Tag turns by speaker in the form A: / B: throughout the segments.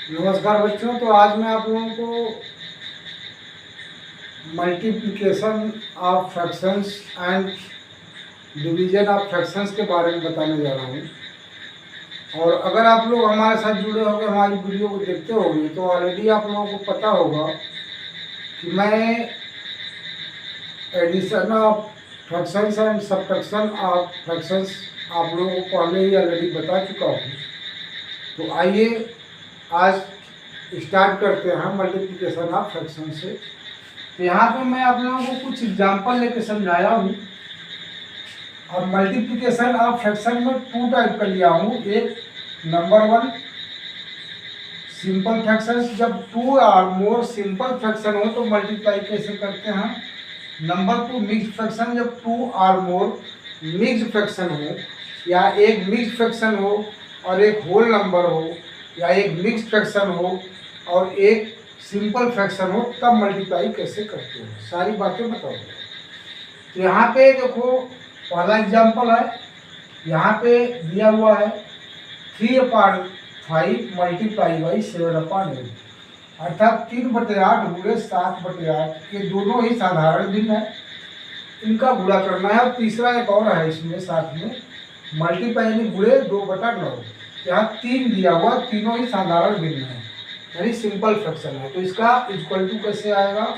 A: नमस्कार बच्चों। तो आज मैं आप लोगों को multiplication of fractions and division of fractions के बारे में बताने जा रहा हूँ। और अगर आप लोग हमारे साथ जुड़े होंगे, हमारी वीडियो को देखते होंगे, तो ऑलरेडी आप लोगों को पता होगा कि मैं addition of fractions and subtraction of fractions आप लोगों को पहले ही ऑलरेडी बता चुका हूँ। तो आइए आज स्टार्ट करते हैं मल्टीप्लिकेशन ऑफ फ्रैक्शन से। तो यहाँ पे मैं आप लोगों को कुछ एग्जांपल लेके समझाया हूँ। और मल्टीप्लिकेशन ऑफ फ्रैक्शन में टू टाइप का लिया हूँ। एक नंबर वन सिंपल फ्रैक्शन, जब टू और मोर सिंपल फ्रैक्शन हो तो मल्टीप्लाई कैसे करते हैं। नंबर टू मिक्स फ्रैक्शन, जब टू और मोर मिक्स फ्रैक्शन हो, या एक मिक्स फ्रैक्शन हो और एक होल नंबर हो, या एक मिक्स फ्रैक्शन हो और एक सिंपल फ्रैक्शन हो, तब मल्टीप्लाई कैसे करते हो, सारी बातें बताओगे। तो यहाँ पे देखो पहला एग्जांपल है, यहाँ पे दिया हुआ है 3/5 मल्टीप्लाई बाई 7/8, अर्थात 3/8 गुणे 7/8 के दोनों ही साधारण भिन्न है, इनका गुणा करना है। और तीसरा एक और है इसमें साथ में, मल्टीप्लाई में गुणे 2/9, यहाँ 3 दिया हुआ, तीनों ही साधारण भिन्न है, यानी सिंपल फ्रैक्शन है। तो इसका इक्वल टू कैसे आएगा।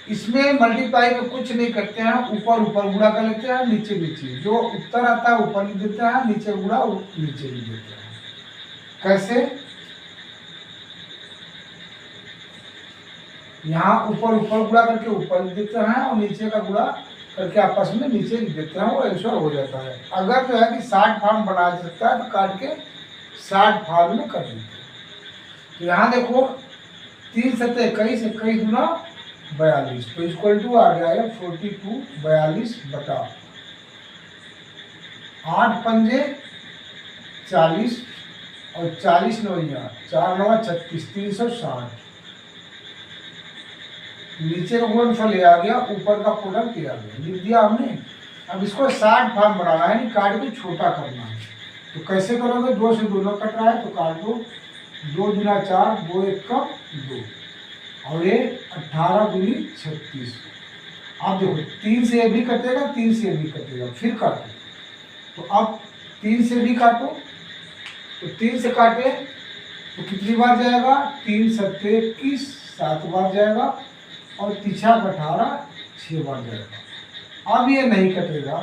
A: इसमें मल्टीप्लाई में कुछ नहीं करते हैं, ऊपर ऊपर गुणा कर लेते हैं, नीचे नीचे, जो उत्तर आता है ऊपर लिख देते हैं, नीचे गुणा नीचे लिख देते हैं। कैसे, यहाँ ऊपर ऊपर गुणा करके ऊपर लिख देते हैं और नीचे का गुणा करके आपस में नीचे लिख देते हैं, वो आंसर हो जाता है। अगर जो है कि 60 फॉर्म बना सकता है तो काट के 60 फॉर्म में कर देते हैं। तो यहाँ देखो 3 सत्ते 21, 21 गुना 42, तो इक्वल टू आ जाएगा 42 42 बटा 8 पंजे 40 और 40 नौया 4 9 36, 360। नीचे का गुणनफल ले आ गया, ऊपर का प्रोडक्ट ले आ गया, लिख दिया हमने। अब इसको 60 फॉर्म बनाना है, यानी काट के छोटा करना है। तो कैसे करोगे, 2 से दोनों कट रहा है तो काट दो, 2 दूना 4, 2 1 का 2, और ये 18 दूनी 36। अब देखो 3 से ये भी कटेगा, 3 से ये भी कटेगा, फिर काटो। तो अब 3 से भी काटो, तो 3 से काटे तो कितनी बार जाएगा, 3 सत्ते 21, 7 बार जाएगा, और पीछा 18 6 बार जाएगा। अब ये नहीं कटेगा,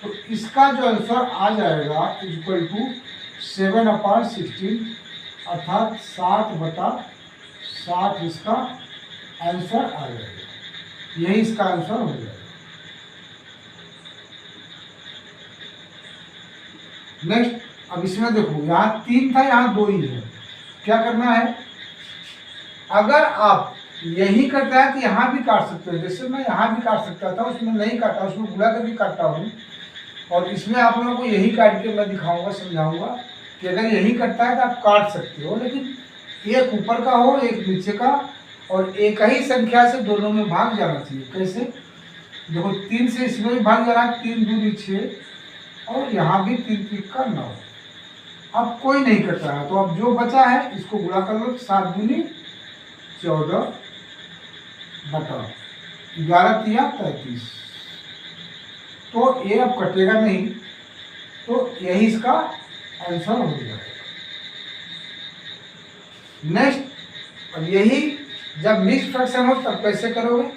A: तो इसका जो आंसर आ जाएगा इक्वल टू 7/16, अर्थात 7/60 इसका आंसर आ जाएगा। यही इसका आंसर हो जाएगा। नेक्स्ट, अब इसमें देखो यहाँ 3 था, यहाँ 2 ही है। क्या करना है, अगर आप यही करता है तो यहाँ भी काट सकते हो, जैसे मैं यहाँ भी काट सकता था, उसमें नहीं काटा, उसमें गुणा करके काटता हूँ। और इसमें आप लोगों को यही काट के मैं दिखाऊंगा, समझाऊंगा कि अगर यही करता है तो आप काट सकते हो, लेकिन एक ऊपर का हो एक नीचे का, और एक ही संख्या से दोनों में भाग जाना चाहिए। कैसे, देखो 3 से इसमें भी भाग जा रहा है, 3 दूनी 6, और यहाँ भी 3 3 का 9। अब कोई नहीं करता है, तो अब जो बचा है इसको गुणा कर लो, 7 दूनी 14 बटा 11 तिया 33। तो ये अब कटेगा नहीं, तो यही इसका आंसर हो जाएगा। नेक्स्ट, अब यही जब मिक्स फ्रैक्शन हो तब कैसे करोगे।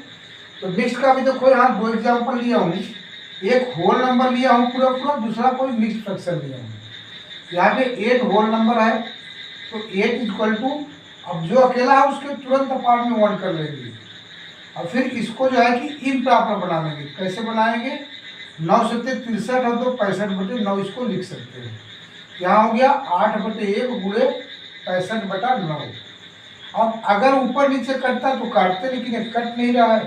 A: तो मिक्स का भी देखो यहाँ 2 एग्जांपल लिया हूँ, एक होल नंबर लिया हूँ पूरा पूरा, दूसरा कोई मिक्स फ्रैक्शन लिया हूँ। यहाँ पे 8 होल नंबर है, तो 8 इक्वल टू, अब जो अकेला है उसके तुरंत अपार में 1 कर लेंगे, और फिर इसको जो है कि इम्प्रॉपर बना लेंगे। कैसे बनाएंगे, 9 सत्ते 63 और 2 65/9, इसको लिख सकते हैं। यहाँ हो गया 8/1 गुणे 65/9। अब अगर ऊपर नीचे कटता तो काटते, लेकिन ये कट नहीं रहा है,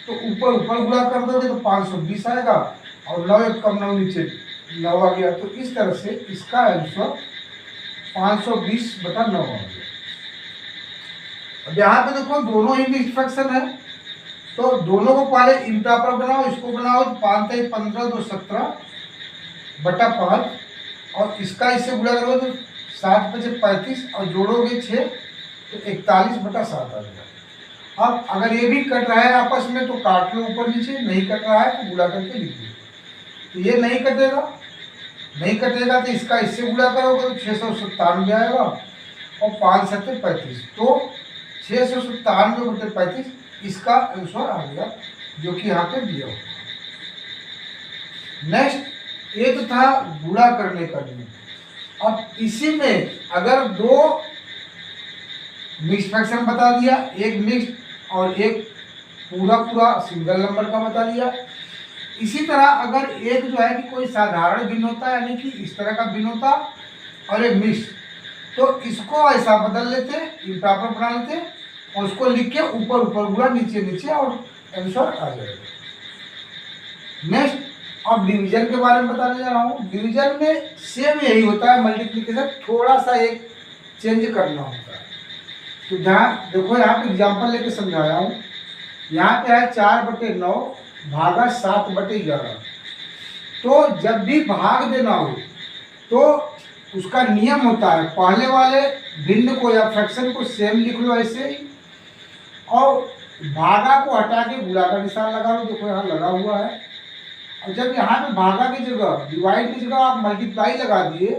A: तो ऊपर ऊपर गुणा कर दोगे तो 520 आएगा, और 9 1 कम 9 नीचे 9 आ गया। तो इस तरह से इसका आंसर 520/9 आ गया। अब यहाँ पे देखो दोनों ही मिक्स फ्रैक्शन है, तो दोनों को पहले इम्प्रॉपर बनाओ, इसको बनाओ, 5 3 15 2 17/5, और इसका इससे गुणा करो तो 7 बचे 35 और जोड़ोगे 6 तो 41/7 आ गया। अब अगर ये भी कट रहा है आपस में तो काट लो ऊपर नीचे, नहीं कट रहा है तो गुणा करके लिख दो। तो ये नहीं कटेगा, नहीं कटेगा तो इसका इससे गुणा करोगे तो 697 आएगा और 5 7 35, तो 697/35 इसका आंसर आ गया, जो कि यहाँ पे दिया हुआ। नेक्स्ट ये तो था गुणा करने का नियम। अब इसी में अगर दो मिक्स फ्रैक्शन बता दिया, एक मिक्स और एक पूरा सिंगल नंबर का बता दिया। इसी तरह अगर एक जो है कि कोई साधारण भिन्नता यानी कि इस तरह का भिन्नता और एक मिक्स, तो इसको ऐसा बदल लेते, इम्प्रॉपर बना लेते और उसको लिख के ऊपर गुणा नीचे और आंसर आ जाएगा। नेक्स्ट अब डिवीजन के बारे में बताने जा रहा हूँ। डिवीजन में सेम यही होता है, मल्टीप्लिकेशन थोड़ा सा एक चेंज करना होता है। तो जहाँ देखो यहाँ पे एग्जाम्पल लेके समझाया हूँ। यहाँ पे है 4/9 भागा 7/11। तो जब भी भाग देना हो तो उसका नियम होता है, पहले वाले भिन्न को या फ्रैक्शन को सेम लिख लो ऐसे ही, और भागा को हटा के गुणा का निशान लगा लो। देखो यहाँ लगा हुआ है। और जब यहाँ पे भागा की जगह, डिवाइड की जगह आप मल्टीप्लाई लगा दिए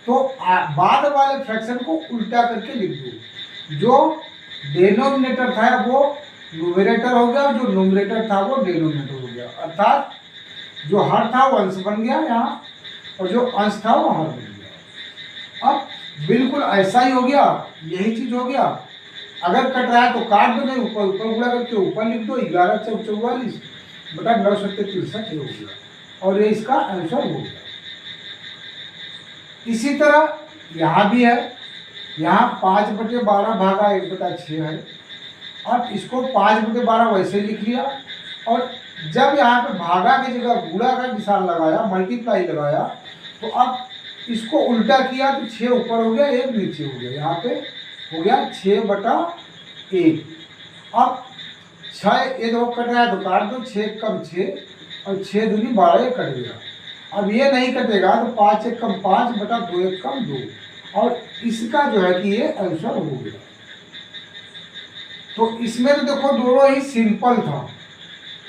A: तो बाद वाले फ्रैक्शन को उल्टा करके लिख दो। जो डेनोमिनेटर था वो न्यूमरेटर हो गया, जो न्यूमरेटर था वो डेनोमिनेटर हो गया। अर्थात जो हर था वो अंश बन गया यहाँ, और जो अंश था वो हर बन गया। अब बिल्कुल ऐसा ही हो गया, यही चीज हो गया। अगर कट रहा है तो काट दो, नहीं ऊपर गुणा करके ऊपर लिख दो। 11 × 4 = 44 बटा 9 × 7 = 63 हो गया, और ये इसका आंसर हो गया। इसी तरह यहाँ भी है, यहाँ 5/12 भागा 1/6 है। अब इसको 5/12 वैसे लिख लिया, और जब यहाँ पे भागा की जगह गुणा का निशान लगाया, मल्टीप्लाई लगाया, तो अब इसको उल्टा किया तो 6 ऊपर हो गया 1 नीचे हो गया। यहाँ पे हो गया 6/1। अब 6 ये दो कट रहा है तो काट दो, 6 कम 6 और 6 दूनी 12, ये कट गया। अब ये नहीं कटेगा तो 5 1 कम 5 बटा 2 1 कम 2, और इसका जो है कि ये आंसर हो गया। तो इसमें तो देखो दोनों ही सिंपल था,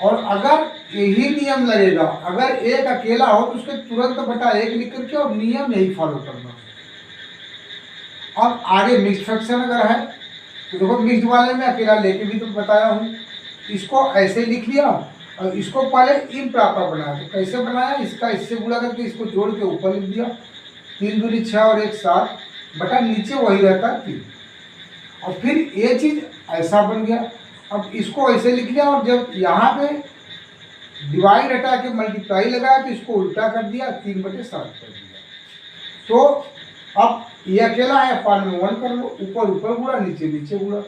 A: और अगर यही नियम लगेगा, अगर एक अकेला हो तो उसके तुरंत बटा 1 लिख करके और नियम यही फॉलो करना। अब आगे मिक्स फ्रैक्शन अगर है तो देखो मिक्स वाले में अकेला लेके भी तो बताया हूँ। इसको ऐसे लिख लिया और इसको पहले इम्प्रॉपर बनाया। तो कैसे बनाया, इसका इससे गुणा करके इसको जोड़ के ऊपर लिख दिया। 3 दूनी 6 और 1 7 बटा नीचे वही रहता है 3, और फिर ये चीज ऐसा बन गया। अब इसको ऐसे लिख लिया, और जब यहाँ पे डिवाइड हटा के मल्टीप्लाई लगाया तो इसको उल्टा कर दिया, 3/7 कर दिया। तो अब ये अकेला है, पान में 1 कर लो, ऊपर गुणा नीचे गुणा।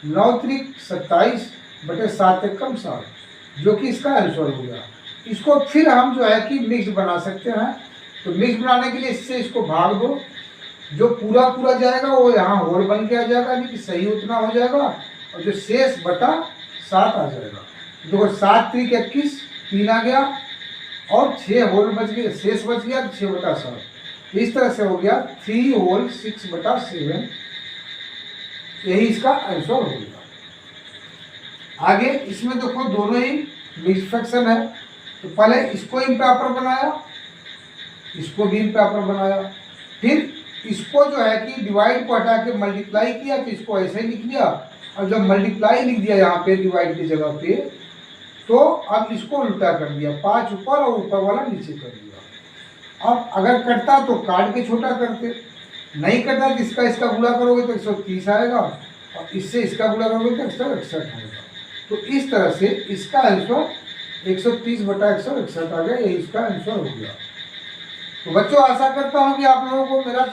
A: 9 3 27 बटे 7 1 कम 7, जो कि इसका आंसर हो गया। इसको फिर हम जो है कि मिक्स बना सकते हैं। तो मिक्स बनाने के लिए इससे इसको भाग दो, जो पूरा जाएगा वो यहाँ होल बन के आ जाएगा, यानी कि सही उतना हो जाएगा, और जो शेष बटा 7 आ जाएगा। देखो 7 3 21 3 आ गया, और 6 होल बच गए, शेष बच गया 6/7। इस तरह से हो गया 3 होल 6/7, यही इसका आंसर हो गया। आगे इसमें देखो दोनों ही मिक्स फ्रैक्शन है, तो पहले इसको इम्प्रॉपर बनाया, इसको भी इम्प्रॉपर बनाया, फिर इसको जो है कि डिवाइड को हटा के मल्टीप्लाई किया, तो इसको ऐसे ही लिख लिया, और जब मल्टीप्लाई लिख दिया यहाँ पे डिवाइड की जगह पे, तो अब इसको उल्टा कर दिया, 5 ऊपर और ऊपर वाला नीचे कर दिया। अब अगर कटता तो काट के छोटा करते, नहीं कटता तो इसका गुणा करोगे तो 130 आएगा, और इससे इसका गुणा करोगे तो 161 आएगा। तो इस तरह से इसका आंसर 130/161 आ गया, यही इसका आंसर हो गया। तो बच्चों आशा करता हूँ कि आप लोगों को मेरा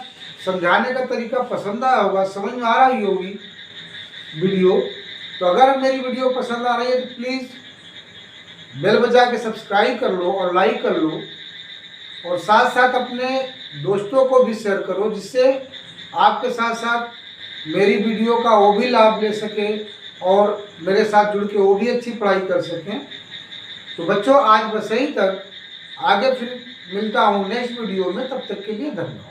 A: समझाने का तरीका पसंद आया होगा, समझ में आ रही होगी वीडियो। तो अगर मेरी वीडियो पसंद आ रही है तो प्लीज़ बेल बजा के सब्सक्राइब कर लो और लाइक कर लो, और साथ साथ अपने दोस्तों को भी शेयर करो, जिससे आपके साथ साथ मेरी वीडियो का वो भी लाभ ले सके और मेरे साथ जुड़ के वो भी अच्छी पढ़ाई कर सकें। तो बच्चों आज बस यहीं तक, आगे फिर मिलता हूँ नेक्स्ट वीडियो में, तब तक के लिए धन्यवाद।